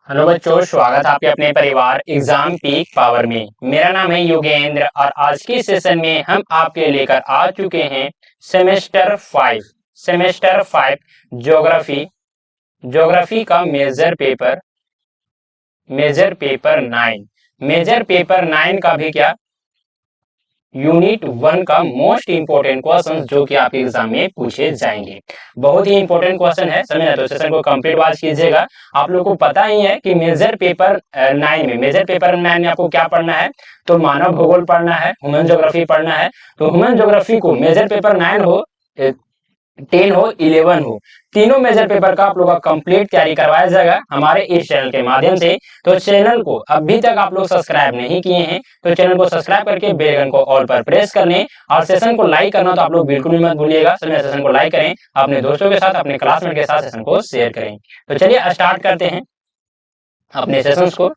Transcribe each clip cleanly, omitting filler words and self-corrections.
Hello बच्चों, स्वागत है आपके अपने परिवार एग्जाम पीक पावर में। मेरा नाम है योगेंद्र और आज के सेशन में हम आपके लेकर आ चुके हैं सेमेस्टर 5 ज्योग्राफी ज्योग्राफी का मेजर पेपर 9 का भी क्या यूनिट 1 का मोस्ट इंपोर्टेंट क्वेश्चन जो कि आपके एग्जाम में पूछे जाएंगे। बहुत ही इंपोर्टेंट क्वेश्चन है, समझ ना, तो सेशन को कंप्लीट वॉच कीजिएगा। आप लोगों को पता ही है कि मेजर पेपर 9 में आपको क्या पढ़ना है, तो मानव भूगोल पढ़ना है, ह्यूमन ज्योग्राफी पढ़ना है। तो ह्यूमन ज्योग्राफी को मेजर पेपर 9 हो 10 हो 11 हो, तीनों मेजर पेपर का आप लोगों का कंप्लीट तैयारी करवाया जाएगा हमारे इस चैनल के माध्यम से। तो चैनल को अभी तक आप लोग सब्सक्राइब नहीं किए हैं तो चैनल को सब्सक्राइब करके बेल आइकन को ऑल पर प्रेस कर लें और सेशन को लाइक करना तो आप लोग बिल्कुल भी मत भूलिएगा। सेशन को लाइक करें, अपने दोस्तों के साथ, अपने क्लासमेट के साथ सेशन को शेयर करें। तो चलिए स्टार्ट करते हैं अपने सेशन को।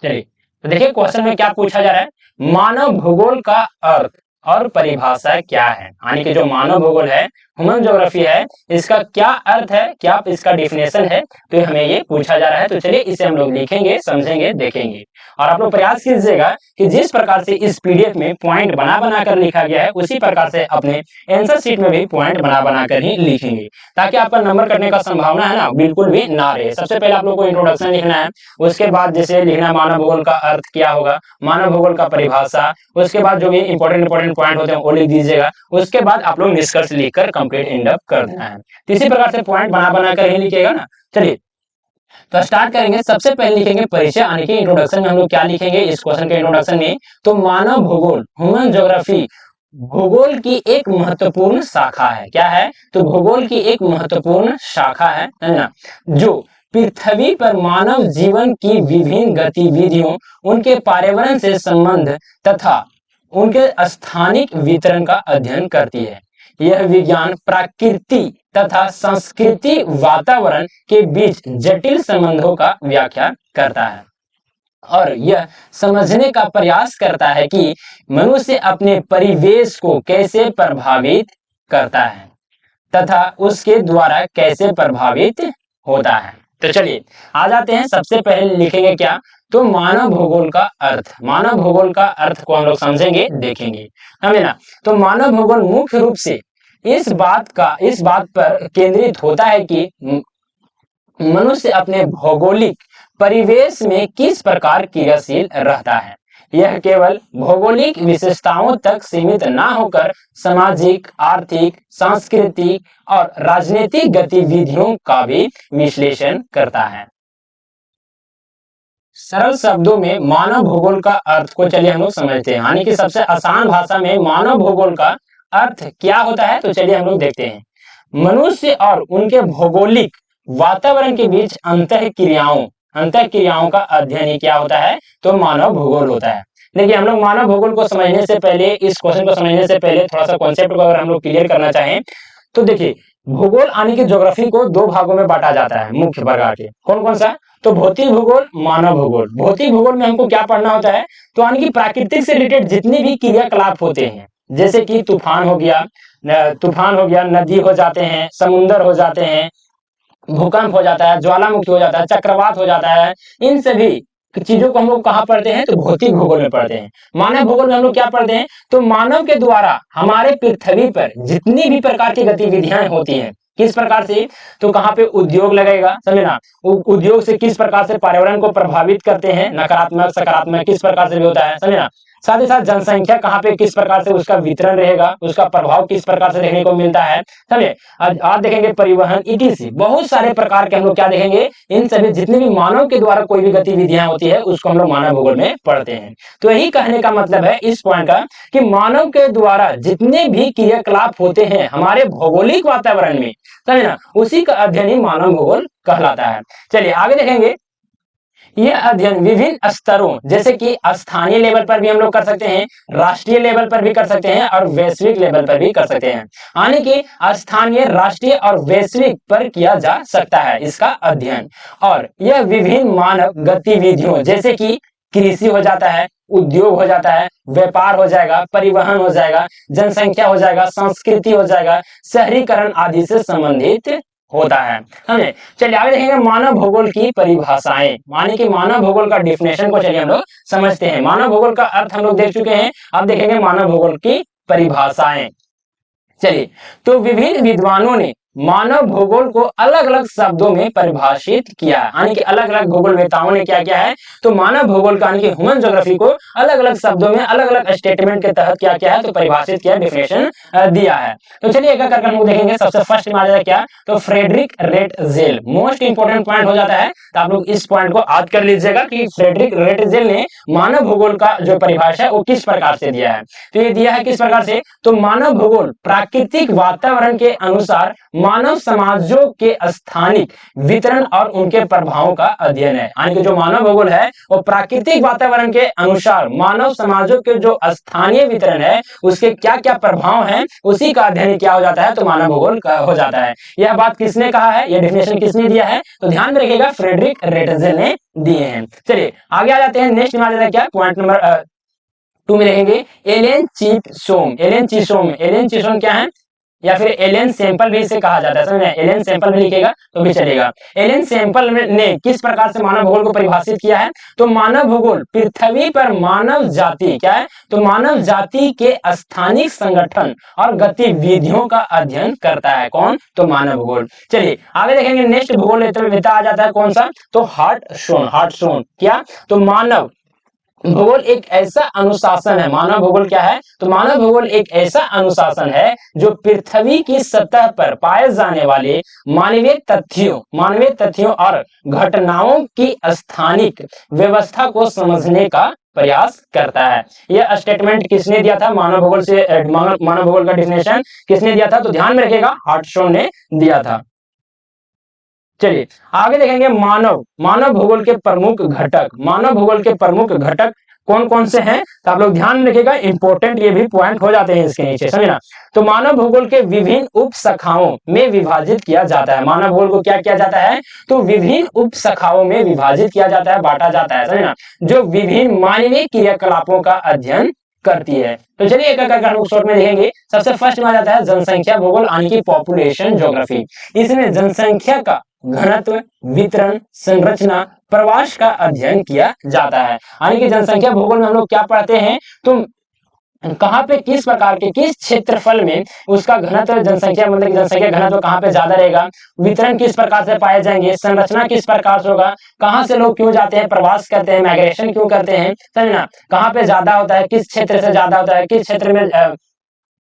चलिए, तो देखिए क्वेश्चन में क्या पूछा जा रहा है, मानव भूगोल का अर्थ और परिभाषा क्या है। यानी कि जो मानव भूगोल है, ह्यूमन ज्योग्राफी है, इसका क्या अर्थ है, क्या इसका डिफिनेशन है, तो हमें ये पूछा जा रहा है। तो चलिए इसे हम लोग लिखेंगे, समझेंगे, देखेंगे। और आप लोग प्रयास कीजिएगा कि जिस प्रकार से इस पीडीएफ में पॉइंट बना बना कर लिखा गया है उसी प्रकार से अपने आंसर शीट में भी पॉइंट बना बना कर ही लिखेंगे, ताकि आपका नंबर कटने का संभावना है ना बिल्कुल भी ना रहे। सबसे पहले आप लोग को इंट्रोडक्शन लिखना है, उसके बाद जैसे लिखना मानव भूगोल का अर्थ क्या होगा, मानव भूगोल का परिभाषा, उसके बाद जो भी इंपॉर्टेंट पॉइंट होते हैं वो लिख दीजिएगा। उसके बाद आप लोग निष्कर्ष लिखकर कंप्लीट एंड अप कर देना है। तो इसी प्रकार से पॉइंट बना बना कर ही लिखिएगा ना। चलिए तो स्टार्ट करेंगे। सबसे पहले लिखेंगे परिचय, यानी कि इंट्रोडक्शन में हम लोग क्या लिखेंगे इस क्वेश्चन के इंट्रोडक्शन में, तो मानव भूगोल, ह्यूमन ज्योग्राफी भूगोल की एक महत्वपूर्ण शाखा है। क्या है, तो भूगोल की एक महत्वपूर्ण शाखा है ना, जो पृथ्वी पर मानव जीवन की विभिन्न गतिविधियों, उनके पर्यावरण से संबंध तथा उनके स्थानिक वितरण का अध्ययन करती है। यह विज्ञान प्रकृति तथा संस्कृति वातावरण के बीच जटिल संबंधों का व्याख्या करता है और यह समझने का प्रयास करता है कि मनुष्य अपने परिवेश को कैसे प्रभावित करता है तथा उसके द्वारा कैसे प्रभावित होता है। तो चलिए आ जाते हैं। सबसे पहले लिखेंगे क्या, तो मानव भूगोल का अर्थ। मानव भूगोल का अर्थ को हम लोग समझेंगे, देखेंगे, समझे ना। तो मानव भूगोल मुख्य रूप से इस बात पर केंद्रित होता है कि मनुष्य अपने भौगोलिक परिवेश में किस प्रकार क्रियाशील रहता है। यह केवल भौगोलिक विशेषताओं तक सीमित ना होकर सामाजिक, आर्थिक, सांस्कृतिक और राजनीतिक गतिविधियों का भी विश्लेषण करता है। सरल शब्दों में मानव भूगोल का अर्थ को चलिए हम लोग समझते हैं, यानी कि सबसे आसान भाषा में मानव भूगोल का अर्थ क्या होता है, तो चलिए हम लोग देखते हैं। मनुष्य और उनके भौगोलिक वातावरण के बीच अंतः क्रियाओं का अध्ययन ही क्या होता है, तो मानव भूगोल होता है। देखिए हम लोग मानव भूगोल को समझने से पहले, इस क्वेश्चन को समझने से पहले थोड़ा सा कॉन्सेप्ट को अगर हम लोग क्लियर करना चाहें तो देखिए भूगोल यानी कि ज्योग्राफी को दो भागों में बांटा जाता है मुख्य प्रकार के। कौन कौन सा, तो भौतिक भूगोल, मानव भूगोल। भौतिक भूगोल में हमको क्या पढ़ना होता है, तो यानी कि प्राकृतिक से रिलेटेड जितने भी क्रियाकलाप होते हैं, जैसे कि तूफान हो गया, नदी हो जाते हैं, समुद्र हो जाते हैं, भूकंप हो जाता है, ज्वालामुखी हो जाता है, चक्रवात हो जाता है, इन सभी चीजों को हम लोग कहाँ पढ़ते हैं, तो भौतिक भूगोल में पढ़ते हैं। मानव भूगोल में हम लोग क्या पढ़ते हैं, तो मानव के द्वारा हमारे पृथ्वी पर जितनी भी प्रकार की गतिविधियां होती हैं, किस प्रकार से, तो कहाँ पे उद्योग लगेगा, समझे ना, उद्योग से किस प्रकार से पर्यावरण को प्रभावित करते हैं, नकारात्मक सकारात्मक किस प्रकार से भी होता है, समझे ना। साथ ही साथ जनसंख्या कहाँ पे किस प्रकार से उसका वितरण रहेगा, उसका प्रभाव किस प्रकार से देखने को मिलता है, समझे। आज देखेंगे परिवहन, ईटीसी, बहुत सारे प्रकार के हम लोग क्या देखेंगे, इन सभी जितने भी मानव के द्वारा कोई भी गतिविधियां होती है उसको हम लोग मानव भूगोल में पढ़ते हैं। तो यही कहने का मतलब है इस पॉइंट का कि मानव के द्वारा जितने भी क्रियाकलाप होते हैं हमारे भौगोलिक वातावरण में, समझे ना, उसी का अध्ययन ही मानव भूगोल कहलाता है। चलिए आगे देखेंगे। यह अध्ययन विभिन्न स्तरों, जैसे कि स्थानीय लेवल पर भी हम लोग कर सकते हैं, राष्ट्रीय लेवल पर भी कर सकते हैं और वैश्विक लेवल पर भी कर सकते हैं। यानी कि स्थानीय, राष्ट्रीय और वैश्विक पर किया जा सकता है इसका अध्ययन। और यह विभिन्न मानव गतिविधियों, जैसे कि कृषि हो जाता है, उद्योग हो जाता है, व्यापार हो जाएगा, परिवहन हो जाएगा, जनसंख्या हो जाएगा, संस्कृति हो जाएगा, शहरीकरण आदि से संबंधित होता है। समझे? चलिए आगे देखेंगे मानव भूगोल की परिभाषाएं, माने कि मानव भूगोल का डिफिनेशन को चलिए हम लोग समझते हैं। मानव भूगोल का अर्थ हम लोग देख चुके हैं, अब देखेंगे मानव भूगोल की परिभाषाएं। चलिए, तो विभिन्न विद्वानों ने मानव भूगोल को अलग अलग शब्दों में परिभाषित किया है, यानी कि अलग अलग भूगोल वेताओं ने क्या किया है, तो मानव भूगोल का यानी कि ह्यूमन ज्योग्राफी को अलग अलग शब्दों में अलग अलग स्टेटमेंट के तहत क्या किया है, तो परिभाषित किया, डिफिनेशन दिया है। तो चलिए एक करके हम लोग देखेंगे। सबसे फर्स्ट में आ जाएगा क्या, तो Friedrich Ratzel, most important point हो जाता है, तो आप लोग इस पॉइंट को याद कर लीजिएगा कि फ्रेडरिक रेटजेल ने मानव भूगोल का जो परिभाषा है वो किस प्रकार से दिया है। तो ये दिया है किस प्रकार से, तो मानव भूगोल प्राकृतिक वातावरण के अनुसार मानव समाजों के स्थानिक वितरण और उनके प्रभावों का अध्ययन है। यानी कि जो मानव भूगोल है वो प्राकृतिक वातावरण के अनुसार मानव समाजों के जो स्थानीय वितरण है उसके क्या क्या प्रभाव हैं उसी का अध्ययन क्या हो जाता है, तो मानव भूगोल का हो जाता है। यह बात किसने कहा है, यह डेफिनेशन किसने दिया है, तो ध्यान में रखिएगा फ्रेडरिक रेटजेल ने दिए हैं। चलिए आगे आ जाते हैं, नेक्स्ट में आ जाता है क्या, पॉइंट नंबर 2 में रहेंगे एलेन चिपसोम। एलेन चिपसोम, एलेन चिपसोम क्या है, या फिर एलेन सैंपल भी इसे कहा जाता है, समझ में, एलेन सैंपल में लिखेगा तो भी चलेगा। एलेन सैंपल ने किस प्रकार से मानव भूगोल को परिभाषित किया है, तो मानव भूगोल पृथ्वी पर मानव जाति क्या है, तो मानव जाति के स्थानिक संगठन और गतिविधियों का अध्ययन करता है। कौन, तो मानव भूगोल। चलिए आगे देखेंगे, नेक्स्ट भूगोल वेता आ जाता है कौन सा, तो हार्टसोन। हार्टसोन क्या, तो मानव भूगोल एक ऐसा अनुशासन है, मानव भूगोल क्या है, तो मानव भूगोल एक ऐसा अनुशासन है जो पृथ्वी की सतह पर पाए जाने वाले मानवीय तथ्यों और घटनाओं की स्थानिक व्यवस्था को समझने का प्रयास करता है। यह स्टेटमेंट किसने दिया था, मानव भूगोल से मानव भूगोल का डिफिनेशन किसने दिया था, तो ध्यान में रखिएगा हार्टसोन ने दिया था। चलिए आगे देखेंगे मानव भूगोल के प्रमुख घटक। मानव भूगोल के प्रमुख घटक कौन कौन से हैं, तो आप लोग ध्यान रखिएगा, इंपॉर्टेंट ये भी पॉइंट हो जाते हैं इसके नीचे, समझना। तो मानव भूगोल के विभिन्न उप शाखाओं में विभाजित किया जाता है। मानव भूगोल को क्या किया जाता है, तो विभिन्न उप शाखाओं में विभाजित किया जाता है, बांटा जाता है, समझना, जो विभिन्न मानवीय क्रियाकलापों का अध्ययन करती है। तो चलिए एक करके हम शॉर्ट में देखेंगे। सबसे फर्स्ट में आ जाता है जनसंख्या भूगोल यानी कि पॉपुलेशन ज्योग्राफी। इसमें जनसंख्या का घनत्व, वितरण, संरचना, प्रवास का अध्ययन किया जाता है। यानी कि जनसंख्या भूगोल में हम लोग क्या पढ़ते हैं, तो कहां पे किस प्रकार के किस क्षेत्रफल में उसका घनत्व, जनसंख्या मतलब जनसंख्या घनत्व कहां पे ज्यादा रहेगा, वितरण किस प्रकार से पाए जाएंगे, संरचना किस प्रकार से होगा, कहां से लोग क्यों जाते हैं, प्रवास करते हैं, माइग्रेशन क्यों करते हैं, समझना, कहां पे ज्यादा होता है, किस क्षेत्र से ज्यादा होता है, किस क्षेत्र में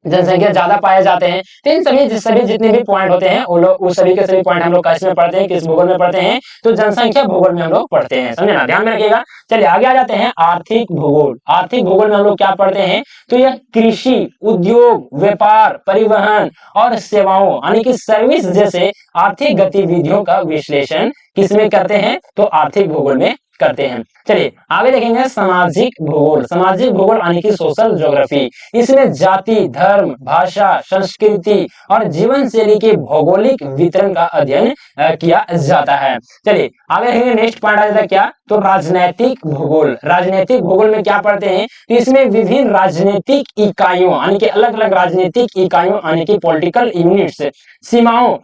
जनसंख्या ज्यादा पाए जाते हैं। तो इन सभी जितने भी पॉइंट होते हैं वो लोग उस सभी के सभी पॉइंट हम लोग किसमें पढ़ते हैं, किस भूगोल में पढ़ते हैं, तो जनसंख्या भूगोल में हम लोग पढ़ते हैं, समझे ना, ध्यान में रखिएगा। चलिए आगे आ जाते हैं आर्थिक भूगोल। आर्थिक भूगोल में हम लोग क्या पढ़ते हैं, तो यह कृषि, उद्योग, व्यापार, परिवहन और सेवाओं यानी कि सर्विस जैसे आर्थिक गतिविधियों का विश्लेषण किसमें करते हैं, तो आर्थिक भूगोल में करते हैं। चलिए आगे देखेंगे सामाजिक भूगोल। सामाजिक भूगोल यानी कि सोशल ज्योग्राफी। इसमें जाति, धर्म, भाषा, संस्कृति और जीवन शैली के भौगोलिक वितरण का अध्ययन किया जाता है। चलिए आगे देखेंगे, नेक्स्ट पॉइंट आ जाता है क्या, तो राजनैतिक भूगोल। राजनीतिक भूगोल में क्या पढ़ते हैं, तो इसमें विभिन्न राजनीतिक इकाइयों यानी कि अलग अलग राजनीतिक इकाइयों यानी कि पॉलिटिकल यूनिट्स, सीमाओं,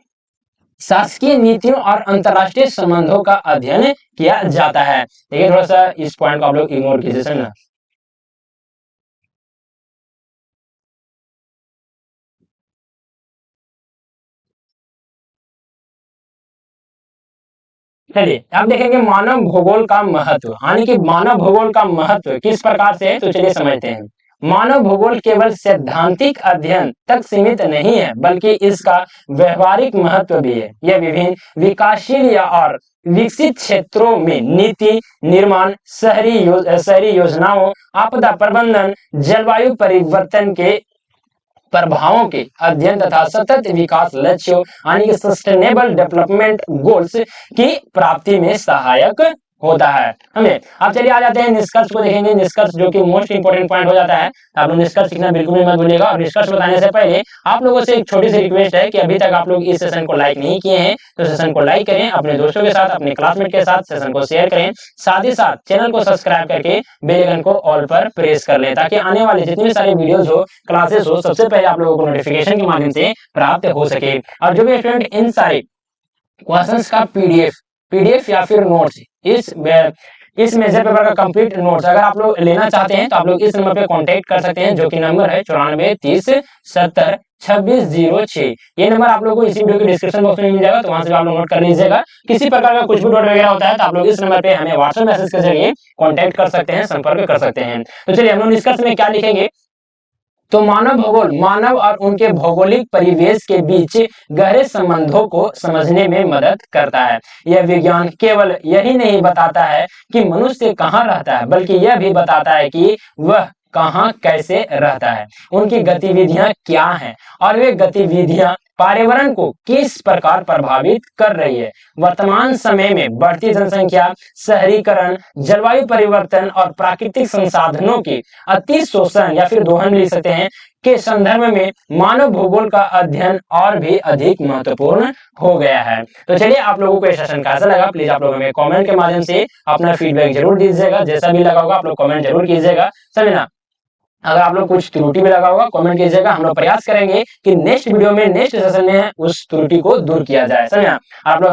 शासकीय नीतियों और अंतरराष्ट्रीय संबंधों का अध्ययन किया जाता है। देखिए थोड़ा सा इस पॉइंट को आप लोग इग्नोर कीजिए ना। चलिए अब देखेंगे मानव भूगोल का महत्व, यानी कि मानव भूगोल का महत्व किस प्रकार से है, तो चलिए समझते हैं। मानव भूगोल केवल सैद्धांतिक अध्ययन तक सीमित नहीं है बल्कि इसका व्यवहारिक महत्व भी है। यह विभिन्न विकासशील या और विकसित क्षेत्रों में नीति निर्माण, शहरी योजनाओं, आपदा प्रबंधन, जलवायु परिवर्तन के प्रभावों के अध्ययन तथा सतत विकास लक्ष्यों यानी कि सस्टेनेबल डेवलपमेंट गोल्स की प्राप्ति में सहायक होता है। हमें अब चलिए आ जाते हैं निष्कर्ष को देखेंगे। निष्कर्ष जो कि मोस्ट इंपोर्टेंट पॉइंट हो जाता है, आप लोग निष्कर्ष सीखना बिल्कुल भी मत भूलिएगा। और निष्कर्ष बताने से पहले आप लोगों से एक छोटी सी रिक्वेस्ट है कि अभी तक आप लोग इस सेशन को लाइक नहीं किए हैं तो सेशन को लाइक करें, अपने दोस्तों के साथ, अपने क्लासमेट के साथ सेशन को शेयर करें, साथ ही साथ चैनल को सब्सक्राइब करके बेल आइकन को ऑल पर प्रेस कर लें, ताकि आने वाले जितने सारे वीडियोस हो, क्लासेस हो, सबसे पहले आप लोगों को नोटिफिकेशन के माध्यम से प्राप्त हो सके। और जो भी स्टूडेंट इन सारे क्वेश्चंस का पीडीएफ या फिर नोट्स इस मेजर पेपर का कंप्लीट नोट्स अगर आप लोग लेना चाहते हैं तो आप लोग इस नंबर पे कांटेक्ट कर सकते हैं, जो कि नंबर है 9430702606। ये नंबर आप लोगों को इसी वीडियो के डिस्क्रिप्शन बॉक्स में मिल जाएगा, तो वहां से आप लोग नोट कर लीजिएगा। किसी प्रकार का कुछ भी डाउट वगैरह होता है तो आप लोग इस नंबर पे हमें व्हाट्सएप मैसेज के जरिए कांटेक्ट कर सकते हैं, संपर्क कर सकते हैं। तो चलिए हम लोग निष्कर्ष में क्या लिखेंगे, तो मानव भूगोल मानव और उनके भौगोलिक परिवेश के बीच गहरे संबंधों को समझने में मदद करता है। यह विज्ञान केवल यही नहीं बताता है कि मनुष्य कहाँ रहता है, बल्कि यह भी बताता है कि वह कहाँ कैसे रहता है, उनकी गतिविधियां क्या हैं और वे गतिविधियां पर्यावरण को किस प्रकार प्रभावित कर रही है। वर्तमान समय में बढ़ती जनसंख्या, शहरीकरण, जलवायु परिवर्तन और प्राकृतिक संसाधनों की अति शोषण या फिर दोहन लिख सकते हैं के संदर्भ में मानव भूगोल का अध्ययन और भी अधिक महत्वपूर्ण हो गया है। तो चलिए आप लोगों को ये सेशन कैसा लगा, प्लीज आप लोग हमें कमेंट के माध्यम से अपना फीडबैक जरूर दीजिएगा। जैसा भी लगा होगा आप लोग कमेंट जरूर कीजिएगा, समझे ना। अगर आप लोग कुछ त्रुटि भी लगा होगा कमेंट कीजिएगा, हम लोग प्रयास करेंगे कि नेक्स्ट वीडियो में, नेक्स्ट सेशन में उस त्रुटि को दूर किया जाए, समझा। आप लोग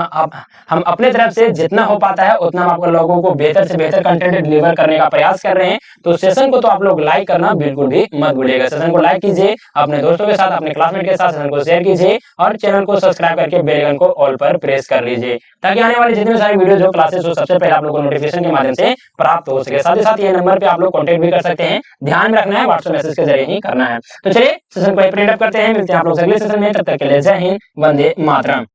हम अपने तरफ से जितना हो पाता है उतना आप लोगों को बेहतर से बेहतर कंटेंट डिलीवर करने का प्रयास कर रहे हैं। तो सेशन को तो आप लोग लाइक करना बिल्कुल भी मत भूलिएगा। सेशन को लाइक कीजिए, अपने दोस्तों के साथ, अपने क्लासमेट के साथ सेशन को शेयर कीजिए और चैनल को सब्सक्राइब करके बेल आइकन को ऑल पर प्रेस कर लीजिए, ताकि आने वाले जितने सारे वीडियो जो क्लासेस हो सबसे पहले आप लोग को नोटिफिकेशन के माध्यम से प्राप्त हो सके। साथ ही साथ ये नंबर पे आप लोग कॉन्टेक्ट भी कर सकते हैं, ध्यान में रखना है व्हाट्सएप मैसेज के जरिए ही करना है। तो चलिए सेशन को प्रिंट अप करते हैं, मिलते हैं आप लोग अगले सेशन में, तब तक के लिए जय हिंद, वंदे मातरम।